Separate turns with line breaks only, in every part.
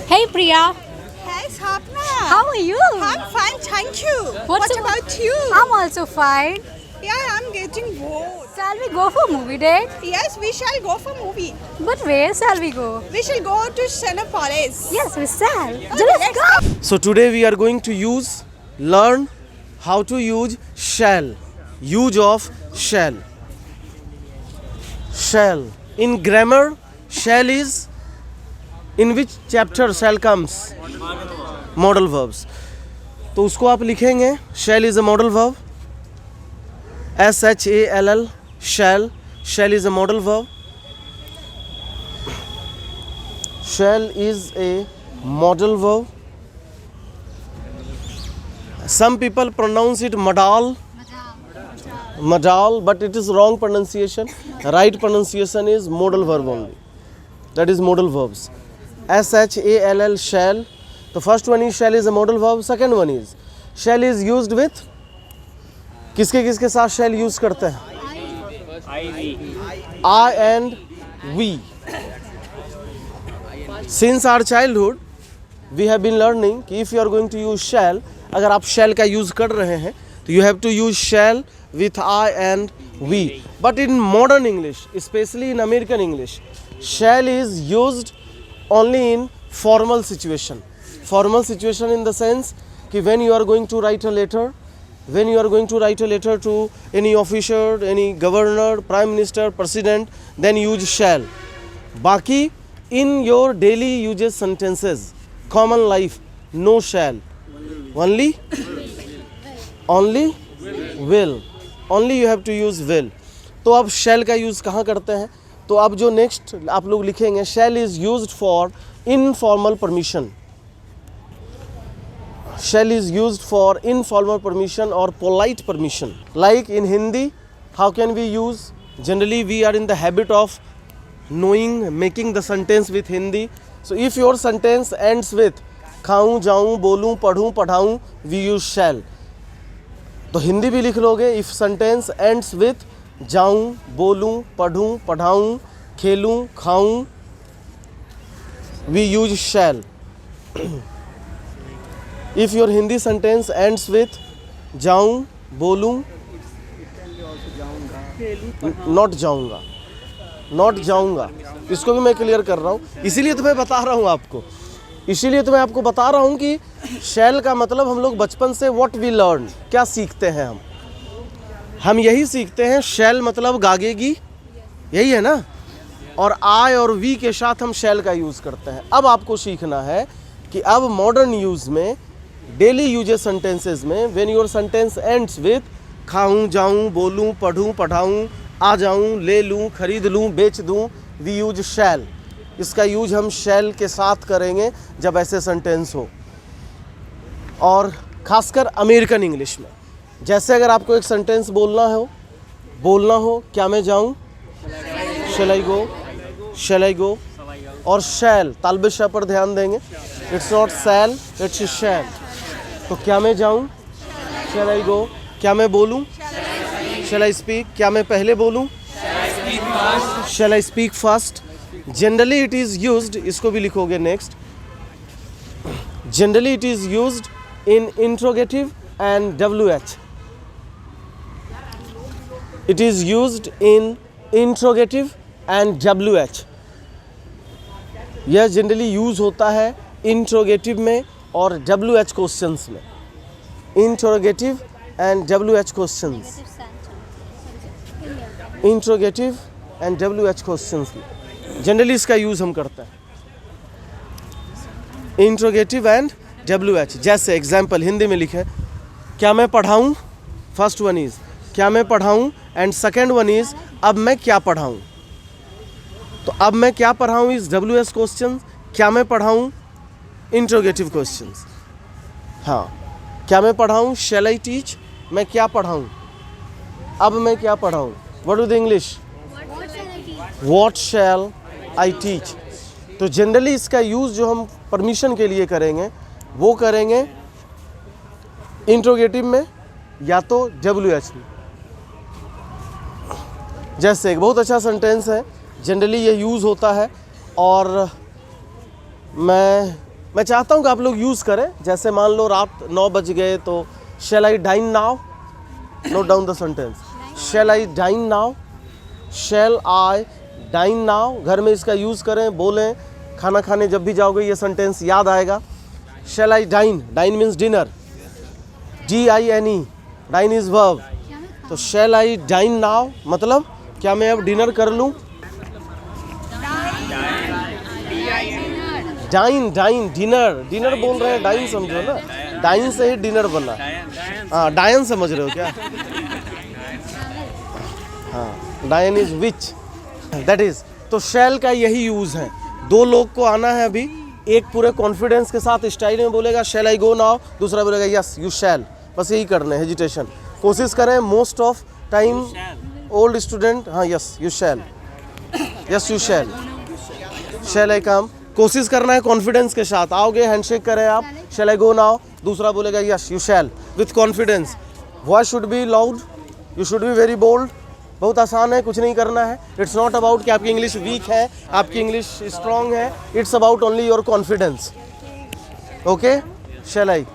Hey Priya,
Hey, Sapna.
how are you?
I'm fine, thank you.
What's
what
up?
about you?
I'm also fine.
Yeah, I'm getting bored.
Shall we go for movie date?
Yes, we shall go for movie.
But where shall we go?
We shall go to Cinepolis.
Yes, we shall.
Okay,
Let's go.
So today we are going to learn how to use shall. Use of shall. Shall. In grammar, shall is in which chapter shall comes? Modal verbs. तो उसको आप लिखेंगे shall is a modal verb. SHALL shall. Shall is a modal verb. Shall is a modal verb. Some people pronounce it madal, but it is wrong pronunciation. Right pronunciation is modal verb only. That is modal verbs. SHALL shall. The first one is shall is a modal verb. Second one is shall is used with. किसके साथ shall use करते हैं? I and we. Since our childhood, we have been learning कि if you are going to use shall, अगर आप shall का use कर रहे हैं तो you have to use shall with I and we. But in modern English, especially in American English, shall is used only in formal situation. Formal situation in the sense कि when you are going to write a letter, when you are going to write a letter to any officer, any governor, prime minister, president, then use shall. बाकी in your daily uses sentences, common life, no shall. Only will. Only you have to use will. तो अब shall का use कहाँ करते हैं? तो अब जो नेक्स्ट आप लोग लिखेंगे shall is used for informal permission. Shall is used for informal permission or polite permission. Like in Hindi, how can we use? Generally we are in the habit of making the sentence with Hindi. So if your sentence ends with खाऊं, जाऊं, बोलूं, पढ़ूं, पढ़ाऊं, we use shall. तो हिंदी भी लिख लोगे. If sentence ends with जाऊं, बोलूं, पढ़ूं, पढ़ाऊं, खेलूं, खाऊं, we use shall. If your Hindi sentence ends with जाऊं, बोलूं, नॉट जाऊंगा, इसको भी मैं क्लियर कर रहा हूँ. इसीलिए तो मैं बता रहा हूँ आपको. इसीलिए तो मैं आपको बता रहा हूँ कि शैल का मतलब हम लोग बचपन से व्हाट वी लर्न, क्या सीखते हैं हम यही सीखते हैं. शैल मतलब गागेगी, यही है ना. और आई और वी के साथ हम शैल का यूज़ करते हैं. अब आपको सीखना है कि अब मॉडर्न यूज़ में, डेली यूजेस सेंटेंसेस में, when your sentence ends with खाऊं, जाऊं, बोलूं, पढ़ूं, पढ़ाऊं, आ जाऊं, ले लूं, खरीद लूं, बेच दूं, वी यूज शैल. इसका यूज हम शैल के साथ करेंगे जब ऐसे सेंटेंस हो. और खासकर अमेरिकन इंग्लिश में, जैसे अगर आपको एक सेंटेंस बोलना हो, क्या मैं जाऊं, शैल आई गो, और शैल ताल्बे शा पर ध्यान देंगे. इट्स नॉट सैल, इट्स शैल. तो क्या मैं जाऊं, शैल आई गो. क्या मैं बोलूं, शैल आई स्पीक. क्या मैं पहले बोलूं, shall I speak first. Generally it is used, इसको भी लिखोगे next. Generally it is used in interrogative and WH. It is used in interrogative and WH. यह जनरली यूज़ होता है इंट्रोगेटिव में और WH क्वेश्चंस में. Interrogative and WH questions, interrogative and WH questions में जनरली इसका यूज़ हम करते हैं. Interrogative and WH. जैसे एग्जाम्पल हिंदी में लिखे, क्या मैं पढ़ाऊँ. फर्स्ट वन इज़ क्या मैं पढ़ाऊँ एंड सेकेंड वन इज़ अब मैं क्या पढ़ाऊँ. तो अब मैं क्या पढ़ाऊँ इज़ WH क्वेश्चन. क्या मैं पढ़ाऊँ इंट्रोगेटिव क्वेश्चंस. हाँ, क्या मैं पढ़ाऊँ, शैल आई टीच. मैं क्या पढ़ाऊँ, अब मैं क्या पढ़ाऊँ. What is the English, what shall I teach. तो जनरली इसका यूज़ जो हम परमिशन के लिए करेंगे वो करेंगे इंट्रोगेटिव में या तो WH में. जैसे एक बहुत अच्छा सेंटेंस है, जनरली ये यूज़ होता है और मैं मैं चाहता हूँ कि आप लोग यूज़ करें। जैसे मान लो रात 9 बज गए तो shall I dine now, note down the sentence, shall I dine now, shall I dine now. घर में इसका यूज़ करें, बोलें, खाना खाने जब भी जाओगे ये सेंटेंस याद आएगा। Shall I dine, dine means dinner, DINE, dine is verb. तो शैल आई डाइन नाउ मतलब क्या मैं अब डिनर कर लूँ? डाइन, डाइन, डिनर, डिनर बोल रहे हैं, डाइन समझो ना, डाइन से ही डिनर बना। हाँ, डायन समझ रहे हो क्या? हाँ, डायन इज विच, दैट इज। तो शैल का यही यूज़ है। दो लोग को आना है अभी, एक पूरे कॉन्फिडेंस के साथ स्टाइल में बोलेगा शैल आई गो नाउ, दूसरा बोलेगा यस यू शैल। बस यही करना है, हेजिटेशन कोशिश करें। Most of time old student, हाँ yes you shall, yes you shall, shall I come. कोशिश करना है कॉन्फिडेंस के साथ। आओगे, हैंडशेक करें आप, शैल आई गो नाउ, दूसरा बोलेगा yes you shall, with confidence. Voice should be loud, you should be very bold. बहुत आसान है, कुछ नहीं करना है। इट्स नॉट अबाउट कि आपकी इंग्लिश वीक है, आपकी इंग्लिश स्ट्रॉन्ग है। It's about only your confidence. Okay, shall I,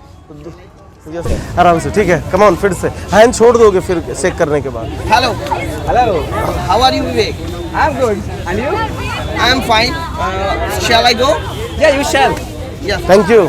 आराम से, ठीक है। कम ऑन, फिर से हैंड छोड़ दोगे फिर शेक करने के बाद।
Hello. Hello. How are you, Vivek? I'm good. And you? I'm fine. Shall I go? Yeah, you shall. Yeah.
Thank you.